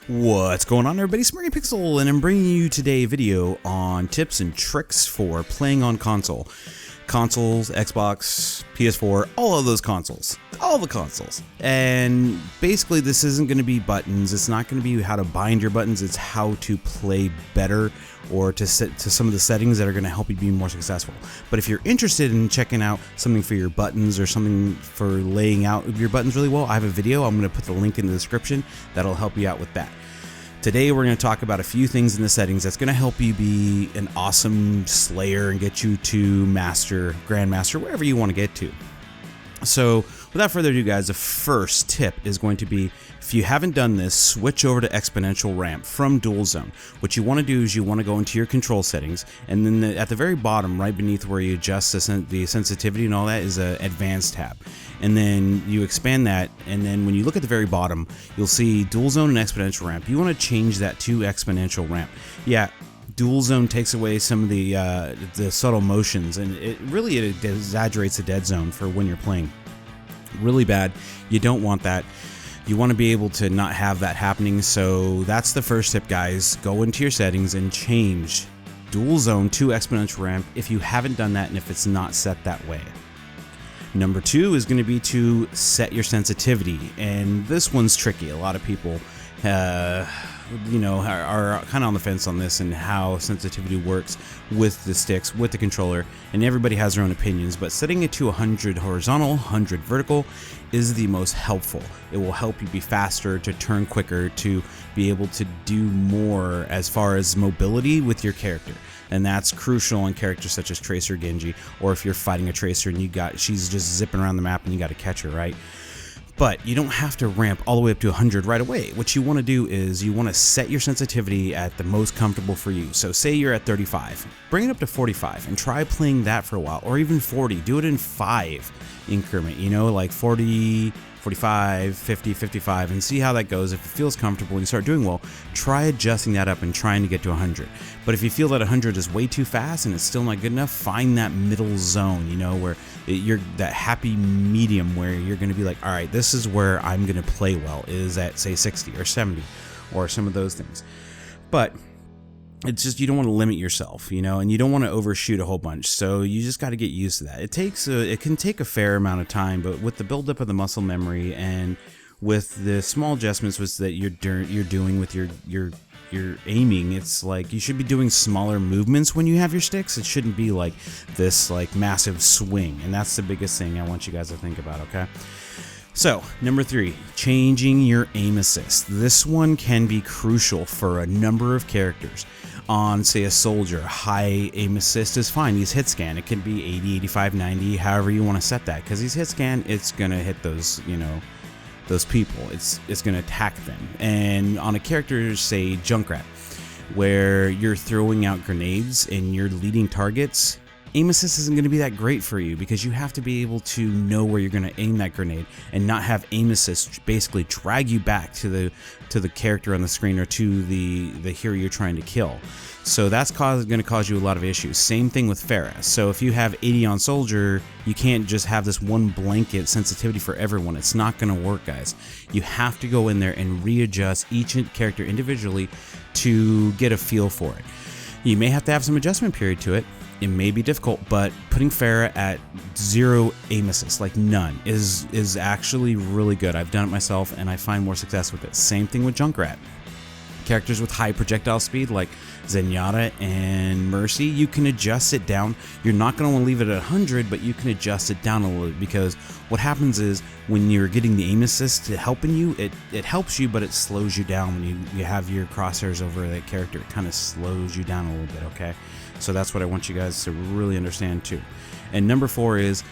What's going on, everybody? Smirky Pixel, and I'm bringing you today a video on tips and tricks for playing on consoles, Xbox, PS4, all of those consoles, all the consoles. And basically this isn't going to be buttons, it's not going to be how to bind your buttons, it's how to play better or to set to some of the settings that are going to help you be more successful. But if you're interested in checking out something for your buttons or something for laying out your buttons really well, I have a video. I'm going to put the link in the description that'll help you out with that. Today we're going to talk about a few things in the settings that's going to help you be an awesome slayer and get you to master, grandmaster, wherever you want to get to. So without further ado, guys, the first tip is going to be, if you haven't done this, switch over to exponential ramp from dual zone. What you want to do is you want to go into your control settings, and then at the very bottom, right beneath where you adjust the sensitivity and all that, is an advanced tab. And then you expand that, and then when you look at the very bottom, you'll see dual zone and exponential ramp. You want to change that to exponential ramp. Yeah, dual zone takes away some of the subtle motions, and it exaggerates the dead zone for when you're playing. Really bad. You don't want that. You want to be able to not have that happening. So that's the first tip, guys. Go into your settings and change dual zone to exponential ramp if you haven't done that and if it's not set that way. Number two is going to be to set your sensitivity, and this one's tricky. A lot of people are kind of on the fence on this and how sensitivity works with the sticks, with the controller, and everybody has their own opinions, but setting it to 100 horizontal, 100 vertical is the most helpful. It will help you be faster, to turn quicker, to be able to do more as far as mobility with your character. And that's crucial in characters such as Tracer Genji, or if you're fighting a Tracer and she's just zipping around the map and you got to catch her, right? But you don't have to ramp all the way up to 100 right away. What you want to do is you want to set your sensitivity at the most comfortable for you. So say you're at 35, bring it up to 45 and try playing that for a while, or even 40. Do it in 5 increment, like 40, 45, 50, 55, and see how that goes. If it feels comfortable and you start doing well, try adjusting that up and trying to get to 100. But if you feel that 100 is way too fast and it's still not good enough, find that middle zone, where you're that happy medium where you're going to be like, all right, this is where I'm going to play well, is at say 60 or 70 or some of those things. But it's just, you don't want to limit yourself, and you don't want to overshoot a whole bunch. So you just got to get used to that. It can take a fair amount of time, but with the buildup of the muscle memory and with the small adjustments that you're doing with your aiming, it's like you should be doing smaller movements when you have your sticks. It shouldn't be like this massive swing, and that's the biggest thing I want you guys to think about, okay? So, number 3, changing your aim assist. This one can be crucial for a number of characters. On, say, a soldier, high aim assist is fine. He's hit scan. It can be 80, 85, 90, however you want to set that. Because he's hit scan, it's going to hit those, those people. It's going to attack them. And on a character, say, Junkrat, where you're throwing out grenades and you're leading targets, aim assist isn't going to be that great for you, because you have to be able to know where you're going to aim that grenade and not have aim assist basically drag you back to the character on the screen or to the hero you're trying to kill. So that's going to cause you a lot of issues. Same thing with Pharah. So if you have 80 on soldier, you can't just have this one blanket sensitivity for everyone. It's not going to work, guys. You have to go in there and readjust each character individually to get a feel for it. You may have to have some adjustment period to it. It may be difficult, but putting Pharah at 0 aim assist, like none, is actually really good. I've done it myself and I find more success with it. Same thing with Junkrat. Characters with high projectile speed like Zenyatta and Mercy, you can adjust it down. You're not going to want to leave it at 100, but you can adjust it down a little bit, because what happens is when you're getting the aim assist to helping you, it helps you, but it slows you down. When you have your crosshairs over that character, it kind of slows you down a little bit, okay? So that's what I want you guys to really understand too. And number 4 is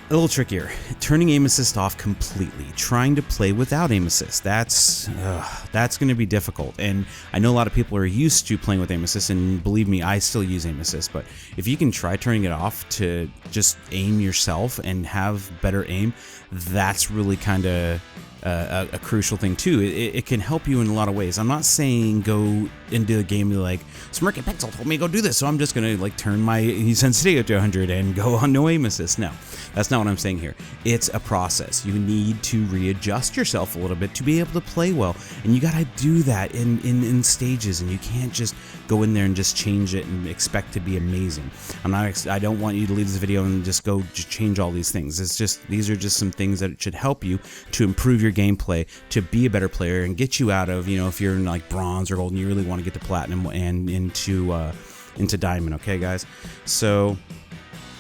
a little trickier. Turning aim assist off completely. Trying to play without aim assist. That's going to be difficult. And I know a lot of people are used to playing with aim assist, and believe me, I still use aim assist. But if you can try turning it off to just aim yourself and have better aim, that's really kind of a crucial thing too. It can help you in a lot of ways. I'm not saying go into the game like Smirky Pixel told me to go do this, so I'm just gonna like turn my sensitivity to 100 and go on no aim assist. No, that's not what I'm saying here. It's a process. You need to readjust yourself a little bit to be able to play well, and you gotta do that in stages, and you can't just go in there and just change it and expect to be amazing. I don't want you to leave this video and just go change all these things. It's just, these are just some things that should help you to improve your gameplay, to be a better player, and get you out of, you know, if you're in like bronze or gold and you really want to get to platinum and into diamond. Okay, guys. So,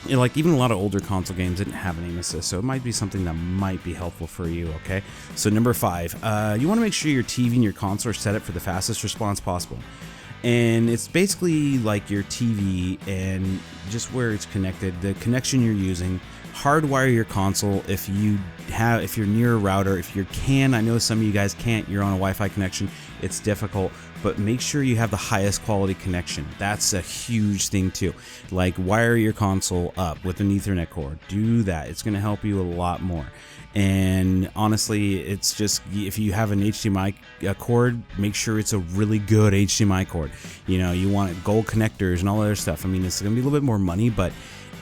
you know, like even a lot of older console games didn't have an aim assist, so it might be something that might be helpful for you. Okay, so number 5, you want to make sure your TV and your console are set up for the fastest response possible. And it's basically like your TV and just where it's connected, the connection you're using. Hardwire your console if you're near a router. If you can, I know some of you guys can't, you're on a Wi-Fi connection, it's difficult, but make sure you have the highest quality connection. That's a huge thing too. Like, wire your console up with an Ethernet cord. Do that. It's going to help you a lot more. And honestly, it's just, if you have an HDMI cord, make sure it's a really good HDMI cord. You know, you want gold connectors and all that other stuff. I mean, it's going to be a little bit more money, but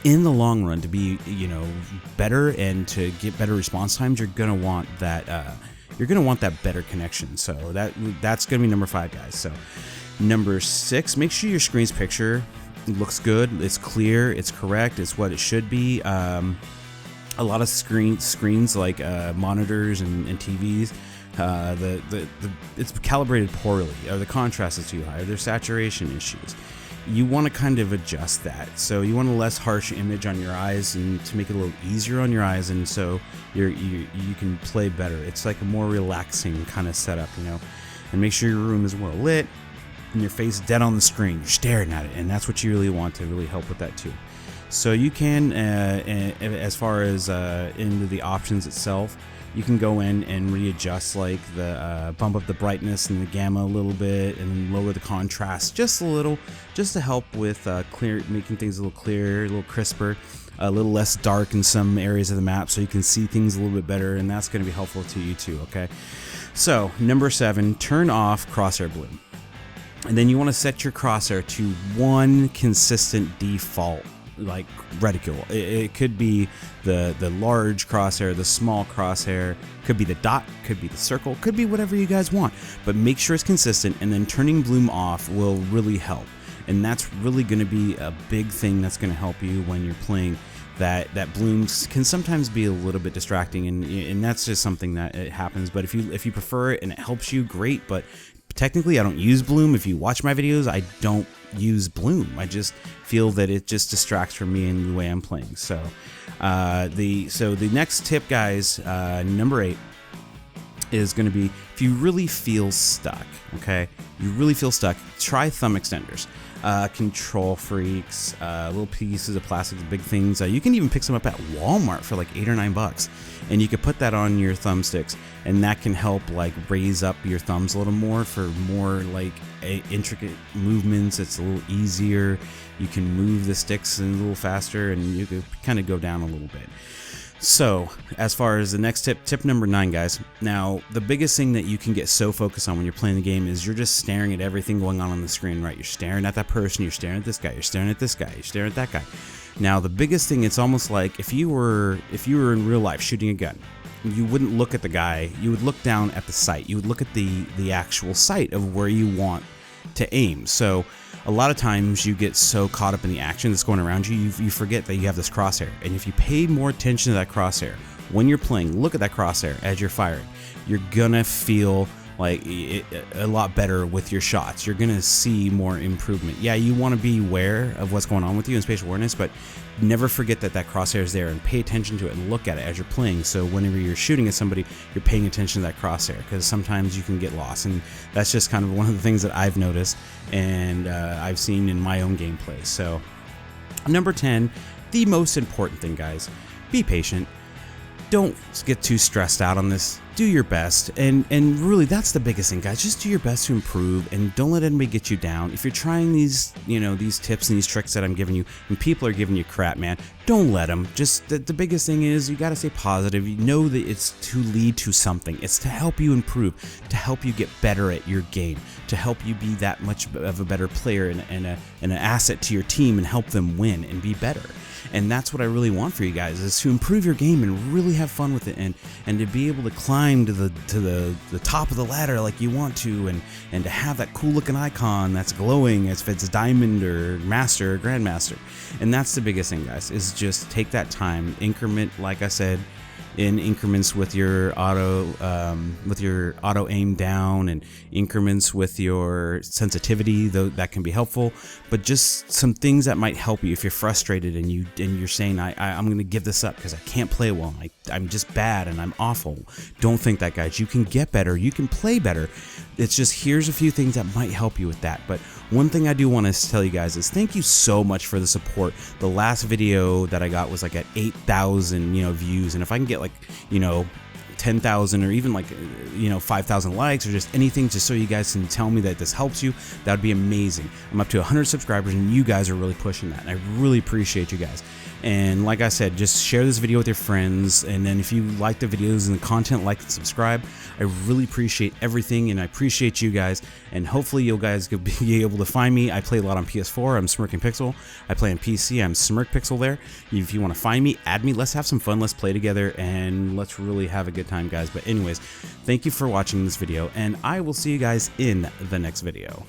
in the long run, to be, you know, better and to get better response times, you're going to want that better connection. So that's going to be number 5, guys. So number 6, make sure your screen's picture looks good, it's clear, it's correct, it's what it should be. A lot of screens like monitors and TVs, it's calibrated poorly, or the contrast is too high, or there's saturation issues. You want to kind of adjust that. So you want a less harsh image on your eyes, and to make it a little easier on your eyes, and so you can play better. It's like a more relaxing kind of setup, you know. And make sure your room is well lit and your face dead on the screen. You're staring at it, and that's what you really want to really help with that too. So you can, as far as into the options itself, you can go in and readjust, like the bump up the brightness and the gamma a little bit, and lower the contrast just a little, just to help with making things a little clearer, a little crisper, a little less dark in some areas of the map, so you can see things a little bit better, and that's going to be helpful to you too. Okay, so number 7, turn off crosshair bloom, and then you want to set your crosshair to one consistent default, like reticule. It could be the large crosshair, the small crosshair, could be the dot, could be the circle, could be whatever you guys want, but make sure it's consistent, and then turning bloom off will really help. And that's really going to be a big thing that's going to help you when you're playing. That blooms can sometimes be a little bit distracting, and that's just something that it happens. But if you prefer it and it helps you, great. But technically, I don't use bloom. If you watch my videos, I don't use bloom. I just feel that it just distracts from me in the way I'm playing. So the next tip, guys, number 8, is going to be, if you really feel stuck, okay, you really feel stuck, try thumb extenders. Control freaks, little pieces of plastic, big things. You can even pick some up at Walmart for like $8 or $9, and you can put that on your thumbsticks, and that can help like raise up your thumbs a little more for more like intricate movements. It's a little easier. You can move the sticks a little faster, and you can kind of go down a little bit. So as far as the next tip number 9, guys. Now, the biggest thing that you can get so focused on when you're playing the game is you're just staring at everything going on the screen, right? You're staring at that person, you're staring at this guy, you're staring at this guy, you're staring at that guy. Now, the biggest thing, it's almost like if you were in real life shooting a gun, you wouldn't look at the guy, you would look down at the sight. You would look at the actual sight of where you want to aim. So a lot of times you get so caught up in the action that's going around you, you forget that you have this crosshair. And if you pay more attention to that crosshair when you're playing, look at that crosshair as you're firing, you're gonna feel like a lot better with your shots. You're gonna see more improvement. Yeah, you want to be aware of what's going on with you in spatial awareness, but never forget that crosshair is there, and pay attention to it and look at it as you're playing. So whenever you're shooting at somebody, you're paying attention to that crosshair, because sometimes you can get lost, and that's just kind of one of the things that I've noticed and I've seen in my own gameplay. So number 10, the most important thing, guys, be patient. Don't get too stressed out on this. do your best, and really that's the biggest thing, guys. Just do your best to improve, and don't let anybody get you down. If you're trying these, you know, these tips and these tricks that I'm giving you, and people are giving you crap, man, don't let them. Just the biggest thing is you got to stay positive. You know that it's to lead to something. It's to help you improve, to help you get better at your game, to help you be that much of a better player and an asset to your team and help them win and be better. And that's what I really want for you guys, is to improve your game and really have fun with it, and to be able to climb to the top of the ladder like you want to, and to have that cool looking icon that's glowing as if it's diamond or master or grandmaster. And that's the biggest thing, guys, is just take that time, increment, like I said, in increments with your auto aim down, and increments with your sensitivity, though that can be helpful. But just some things that might help you if you're frustrated and you're saying I'm gonna give this up because I can't play well, I'm just bad and I'm awful. Don't think that, guys. You can get better, you can play better. It's just, here's a few things that might help you with that. But one thing I do want to tell you guys is thank you so much for the support. The last video that I got was like at 8,000 views, and if I can get like 10,000 or even like 5,000 likes or just anything, just so you guys can tell me that this helps you, that would be amazing. I'm up to 100 subscribers and you guys are really pushing that, and I really appreciate you guys. And like I said, just share this video with your friends, and then if you like the videos and the content, like and subscribe. I really appreciate everything, and I appreciate you guys, and hopefully you guys could be able to find me. I play a lot on PS4, I'm Smirking Pixel. I play on PC, I'm Smirk Pixel there. If you want to find me, add me, let's have some fun, let's play together, and let's really have a good time, guys. But anyways, thank you for watching this video, and I will see you guys in the next video.